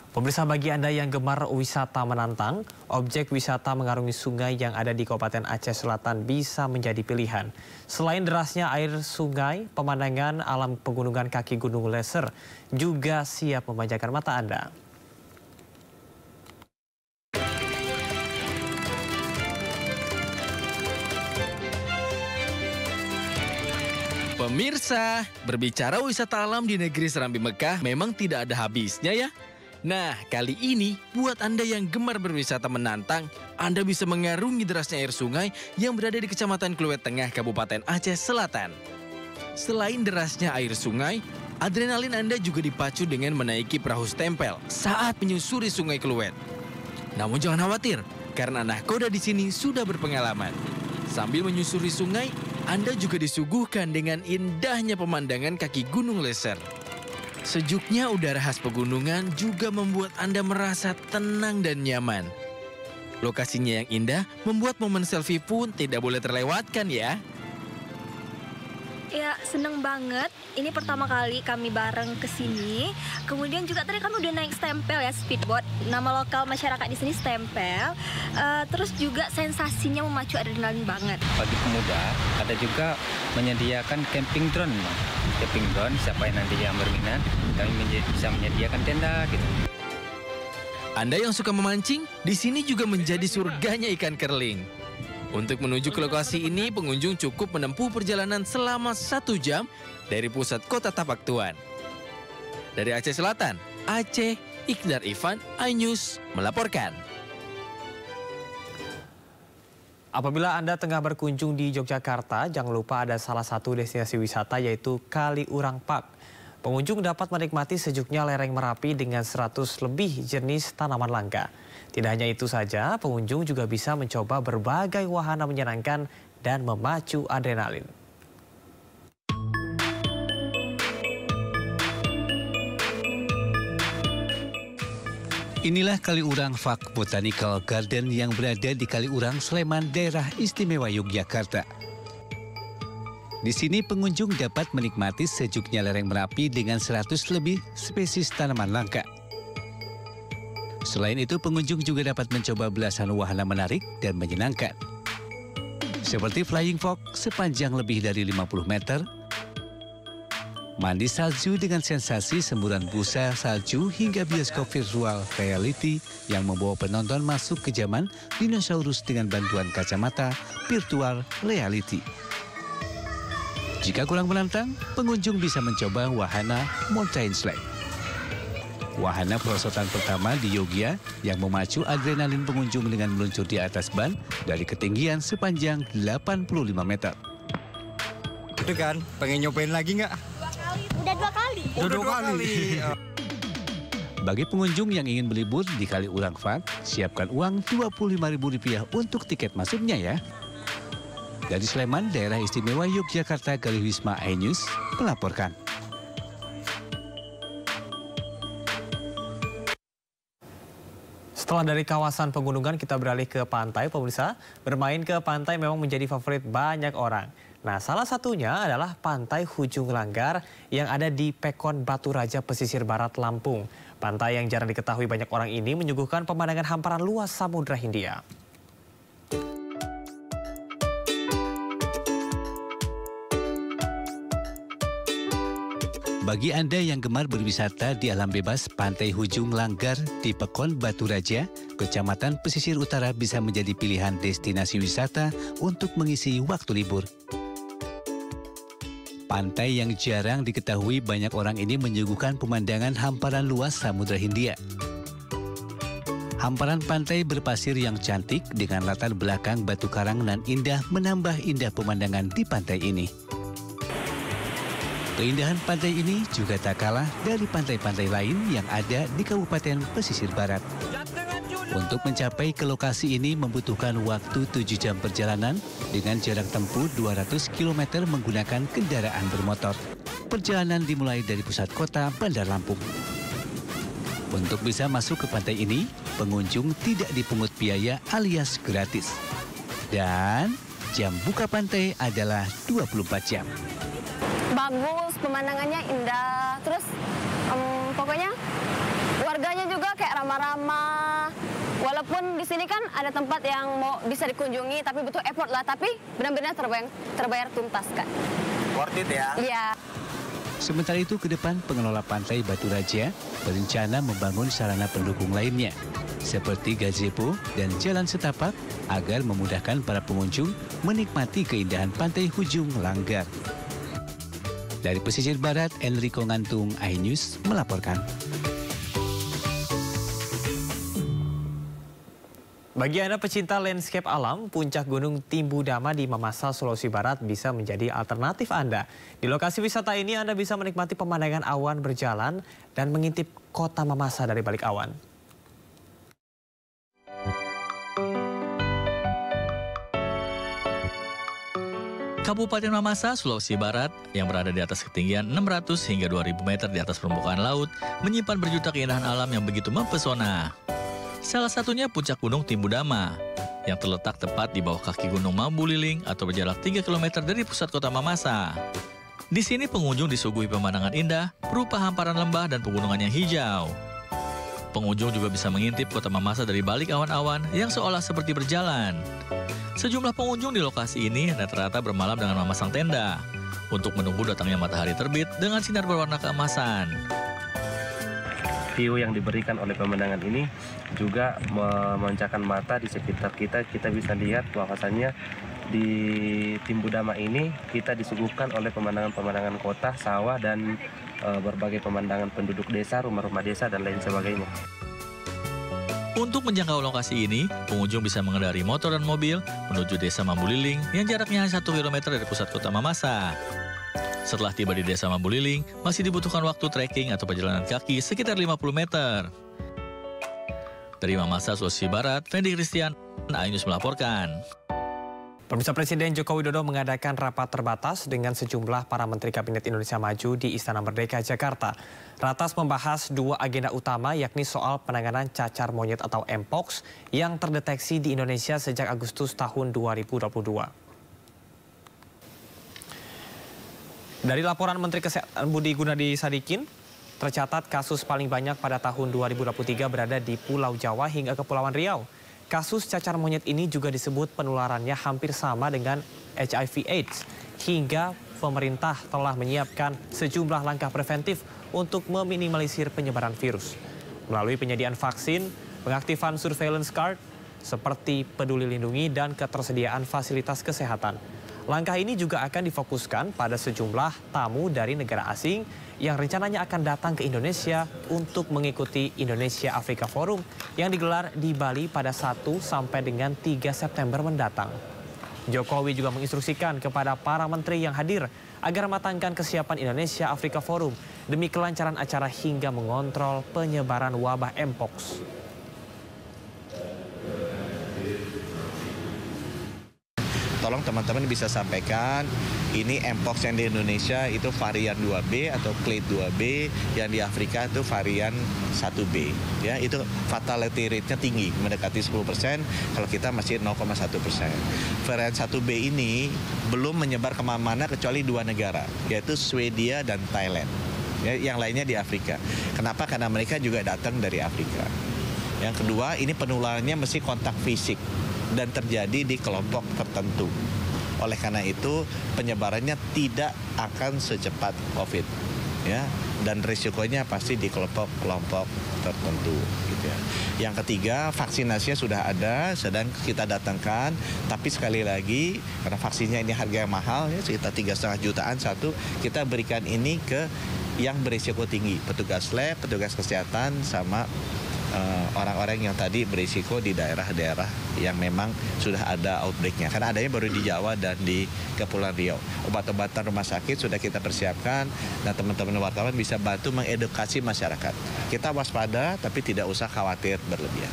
Pemirsa, bagi Anda yang gemar wisata menantang, objek wisata mengarungi sungai yang ada di Kabupaten Aceh Selatan bisa menjadi pilihan. Selain derasnya air sungai, pemandangan alam pegunungan kaki Gunung Leser juga siap memanjakan mata Anda. Pemirsa, berbicara wisata alam di negeri Serambi Mekah memang tidak ada habisnya ya. Nah, kali ini buat Anda yang gemar berwisata menantang, Anda bisa mengarungi derasnya air sungai yang berada di Kecamatan Kluwet Tengah, Kabupaten Aceh Selatan. Selain derasnya air sungai, adrenalin Anda juga dipacu dengan menaiki perahu stempel saat menyusuri Sungai Kluwet. Namun jangan khawatir, karena nahkoda di sini sudah berpengalaman. Sambil menyusuri sungai, Anda juga disuguhkan dengan indahnya pemandangan kaki Gunung Leser. Sejuknya udara khas pegunungan juga membuat Anda merasa tenang dan nyaman. Lokasinya yang indah membuat momen selfie pun tidak boleh terlewatkan ya. Ya, seneng banget. Ini pertama kali kami bareng ke sini. Kemudian juga tadi kami udah naik stempel ya, speedboat. Nama lokal masyarakat di sini stempel. Terus juga sensasinya memacu adrenalin banget. Bagi pemuda, ada juga menyediakan camping drone. Camping drone, siapa yang nanti yang berminat, kami bisa menyediakan tenda gitu. Anda yang suka memancing, di sini juga menjadi surganya ikan kerling. Untuk menuju ke lokasi ini, pengunjung cukup menempuh perjalanan selama 1 jam dari pusat kota Tapak Tuan. Dari Aceh Selatan, Aceh, Iqdar Ivan, iNews melaporkan. Apabila Anda tengah berkunjung di Yogyakarta, jangan lupa ada salah satu destinasi wisata yaitu Kaliurang Park. Pengunjung dapat menikmati sejuknya lereng Merapi dengan 100 lebih jenis tanaman langka. Tidak hanya itu saja, pengunjung juga bisa mencoba berbagai wahana menyenangkan dan memacu adrenalin. Inilah Kaliurang Park Botanical Garden yang berada di Kaliurang, Sleman, daerah istimewa Yogyakarta. Di sini pengunjung dapat menikmati sejuknya lereng Merapi dengan 100 lebih spesies tanaman langka. Selain itu, pengunjung juga dapat mencoba belasan wahana menarik dan menyenangkan. Seperti flying fox sepanjang lebih dari 50 meter, mandi salju dengan sensasi semburan busa salju hingga bioskop virtual reality yang membawa penonton masuk ke zaman dinosaurus dengan bantuan kacamata virtual reality. Jika kurang menantang, pengunjung bisa mencoba wahana mountain slide. Wahana perosotan pertama di Yogyakarta yang memacu adrenalin pengunjung dengan meluncur di atas ban dari ketinggian sepanjang 85 meter. Itu kan, pengen nyobain lagi nggak? Udah 2 kali. Udah 2 kali. Bagi pengunjung yang ingin berlibur di Kaliurang Park, siapkan uang Rp25.000 untuk tiket masuknya ya. Dari Sleman, daerah istimewa Yogyakarta, Galih Wisma, iNews melaporkan. Setelah dari kawasan pegunungan, kita beralih ke pantai, pemirsa. Bermain ke pantai memang menjadi favorit banyak orang. Nah, salah satunya adalah Pantai Hujung Langgar yang ada di Pekon Batu Raja, pesisir barat Lampung. Pantai yang jarang diketahui banyak orang ini menyuguhkan pemandangan hamparan luas Samudra Hindia. Bagi Anda yang gemar berwisata di alam bebas, Pantai Hujung Langgar di Pekon Batu Raja, Kecamatan Pesisir Utara bisa menjadi pilihan destinasi wisata untuk mengisi waktu libur. Pantai yang jarang diketahui banyak orang ini menyuguhkan pemandangan hamparan luas Samudra Hindia. Hamparan pantai berpasir yang cantik dengan latar belakang batu karang nan indah menambah indah pemandangan di pantai ini. Keindahan pantai ini juga tak kalah dari pantai-pantai lain yang ada di Kabupaten Pesisir Barat. Untuk mencapai ke lokasi ini membutuhkan waktu 7 jam perjalanan dengan jarak tempuh 200 km menggunakan kendaraan bermotor. Perjalanan dimulai dari pusat kota Bandar Lampung. Untuk bisa masuk ke pantai ini, pengunjung tidak dipungut biaya alias gratis. Dan jam buka pantai adalah 24 jam. Bagus, pemandangannya indah. Terus pokoknya warganya juga kayak ramah-ramah. Walaupun di sini kan ada tempat yang mau bisa dikunjungi, tapi butuh effort lah. Tapi benar-benar terbayar tuntas, Kak. Worth it ya? Iya. Sementara itu, ke depan pengelola pantai Batu Raja berencana membangun sarana pendukung lainnya, seperti gazebo dan jalan setapak agar memudahkan para pengunjung menikmati keindahan pantai Hujung Langgar. Dari pesisir barat, Enrico Ngantung, iNews melaporkan. Bagi Anda pecinta landscape alam, puncak Gunung Timbu Dama di Mamasa, Sulawesi Barat bisa menjadi alternatif Anda. Di lokasi wisata ini Anda bisa menikmati pemandangan awan berjalan dan mengintip kota Mamasa dari balik awan. Kabupaten Mamasa, Sulawesi Barat, yang berada di atas ketinggian 600 hingga 2000 meter di atas permukaan laut, menyimpan berjuta keindahan alam yang begitu mempesona. Salah satunya puncak Gunung Timbu Dama, yang terletak tepat di bawah kaki Gunung Mambu Liling atau berjarak 3 km dari pusat kota Mamasa. Di sini pengunjung disuguhi pemandangan indah berupa hamparan lembah dan pegunungan yang hijau. Pengunjung juga bisa mengintip kota Mamasa dari balik awan-awan yang seolah seperti berjalan. Sejumlah pengunjung di lokasi ini rata-rata bermalam dengan memasang tenda untuk menunggu datangnya matahari terbit dengan sinar berwarna keemasan. View yang diberikan oleh pemandangan ini juga memanjakan mata. Di sekitar kita bisa lihat bahwasannya di Timbu Dama ini kita disuguhkan oleh pemandangan-pemandangan kota, sawah, dan berbagai pemandangan penduduk desa, rumah-rumah desa, dan lain sebagainya. Untuk menjangkau lokasi ini, pengunjung bisa mengendari motor dan mobil menuju desa Mambu Liling yang jaraknya hanya 1 km dari pusat kota Mamasa. Setelah tiba di desa Mambu Liling, masih dibutuhkan waktu trekking atau perjalanan kaki sekitar 50 meter. Dari Mamasa, Sulawesi Barat, Fendi Christian, iNews melaporkan. Pemirsa, Presiden Joko Widodo mengadakan rapat terbatas dengan sejumlah para Menteri Kabinet Indonesia Maju di Istana Merdeka, Jakarta. Ratas membahas 2 agenda utama, yakni soal penanganan cacar monyet atau Mpox yang terdeteksi di Indonesia sejak Agustus tahun 2022. Dari laporan Menteri Kesehatan Budi Gunadi Sadikin, tercatat kasus paling banyak pada tahun 2023 berada di Pulau Jawa hingga Kepulauan Riau. Kasus cacar monyet ini juga disebut penularannya hampir sama dengan HIV/AIDS, hingga pemerintah telah menyiapkan sejumlah langkah preventif untuk meminimalisir penyebaran virus. Melalui penyediaan vaksin, pengaktifan surveillance card, seperti Peduli Lindungi dan ketersediaan fasilitas kesehatan. Langkah ini juga akan difokuskan pada sejumlah tamu dari negara asing yang rencananya akan datang ke Indonesia untuk mengikuti Indonesia Afrika Forum yang digelar di Bali pada 1 sampai dengan 3 September mendatang. Jokowi juga menginstruksikan kepada para menteri yang hadir agar matangkan kesiapan Indonesia Afrika Forum demi kelancaran acara hingga mengontrol penyebaran wabah Mpox. Tolong teman-teman bisa sampaikan, ini Mpox yang di Indonesia itu varian 2B atau clade 2B, yang di Afrika itu varian 1B. Ya, itu fatality rate-nya tinggi, mendekati 10%, kalau kita masih 0,1%. Varian 1B ini belum menyebar kemana-mana kecuali 2 negara, yaitu Swedia dan Thailand. Ya, yang lainnya di Afrika. Kenapa? Karena mereka juga datang dari Afrika. Yang kedua, ini penularannya mesti kontak fisik dan terjadi di kelompok tertentu. Oleh karena itu penyebarannya tidak akan secepat COVID, ya, dan risikonya pasti di kelompok-kelompok tertentu, gitu ya. Yang ketiga, vaksinasinya sudah ada, sedang kita datangkan, tapi sekali lagi karena vaksinnya ini harganya mahal, ya, sekitar 3,5 jutaan satu, kita berikan ini ke yang berisiko tinggi, petugas lab, petugas kesehatan, sama orang-orang yang tadi berisiko di daerah-daerah yang memang sudah ada outbreak-nya. Karena adanya baru di Jawa dan di Kepulauan Riau. Obat-obatan rumah sakit sudah kita persiapkan dan teman-teman wartawan bisa bantu mengedukasi masyarakat. Kita waspada tapi tidak usah khawatir berlebihan.